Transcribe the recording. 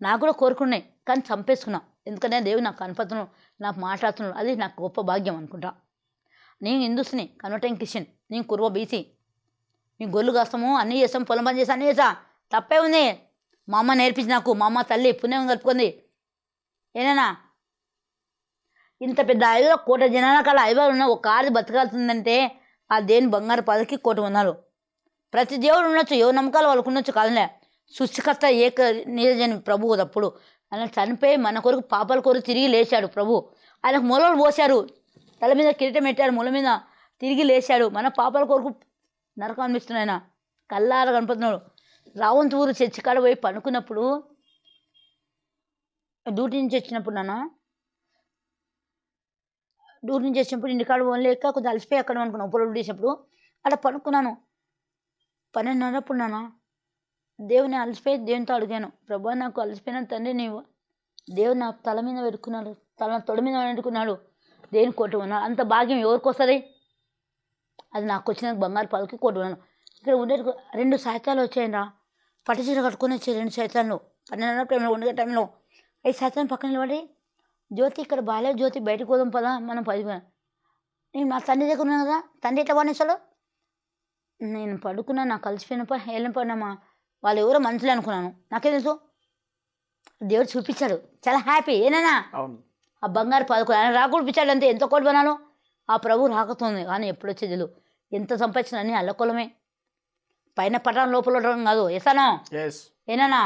నాకు కూడా కోరుకున్నాయి కానీ చంపేసుకున్నా. ఎందుకంటే దేవుడు నాకు కనపడుతున్నాడు, నాకు మాట్లాడుతున్నాడు, అది నాకు గొప్ప భాగ్యం అనుకుంటా. నేను హిందూస్ని, కన్వర్టైన్ క్రిస్టియన్, నేను కుర్వ బీసీ. మేము గొర్రెలు కాస్తాము, అన్నీ చేస్తాం, పొలం పని చేస్తాం, అన్నీ చేస్తా. తప్పే ఉంది. మా అమ్మ నేర్పించి నాకు, మా అమ్మ తల్లి పుణ్యం కలుపుకుంది. ఏనా ఇంత పెద్ద 5 కోట్ల జనాల కాల 5 ఉన్న ఒక ఆరు బతకాల్సిందంటే ఆ దేవుని బంగారు పదకి 1,00,00,000. ప్రతి దేవుడు ఉండొచ్చు, ఎవరు నమ్మకాలు వాళ్ళకు ఉండొచ్చు, కాదులే. సృష్టికర్త ఏక నీరజని ప్రభువు తప్పుడు ఆయన చనిపోయి మన కొరకు పాపాల కొరకు తిరిగి లేచాడు ప్రభు. ఆయనకు మొలలు పోశారు, తల మీద కిరీటం పెట్టారు, మొల మీద తిరిగి లేచాడు. మన పాపాల కొరకు నరకం అనిపిస్తున్నాడు. ఆయన కల్లారా కనపడుతున్నాడు. రావంతూరు చర్చి కాడ పోయి పనుకున్నప్పుడు, డ్యూటీ నుంచి వచ్చినప్పుడు ఇంటికాడ పోలేక కొంచెం అలసిపోయి అక్కడ అనుకున్నాను. పొలం చేసినప్పుడు అక్కడ పనుకున్నాను. 12:30 దేవుని అలసిపోయి దేవునితో అడిగాను, ప్రభా నాకు అలసిపోయిన తండ్రి నీవు. దేవుడు నా తల మీద పెట్టుకున్నాడు, తొడ మీద పెట్టుకున్నాడు, దేవుని 1,00,00,000. అంత భాగ్యం ఎవరికి వస్తుంది? అది నాకు వచ్చిన బంగారు పదకి 1,00,00,000. ఇక్కడ ఉండే 2 సాయంత్రాలు వచ్చాయంరా, పట్టు చీర కట్టుకొని వచ్చాయి 2 సాయంత్రాలు. 12:30 టైంలో, 1 టైంలో 5 సాయంత్రం పక్కన నిలబడి, జ్యోతి ఇక్కడ బాలే జ్యోతి బయటకు పోదాం పదా మనం 10. నేను మా తండ్రి దగ్గర ఉన్నాను కదా, తండ్రి ఎట్లా పనిస్తాడు? నేను పడుకున్నా, నాకు కలిసిపోయినప్ప వెళ్ళిన పడినమ్మా, వాళ్ళు ఎవరో మనుషులు అనుకున్నాను, నాకే తెలుసు. దేవుడు చూపించాడు, చాలా హ్యాపీ. ఏనా ఆ బంగారు పదకు ఆయన రాకుడిపించాడు అంతే. ఎంత కోటి పనాలో ఆ ప్రభు రాకుతుంది, కానీ ఎప్పుడు వచ్చేది తెలియదు. ఎంత సంపాదించిన అన్ని అల్లకొలమే, పైన పట్టణం లోపల ఉండడం కాదు. ఎసానా ఏనా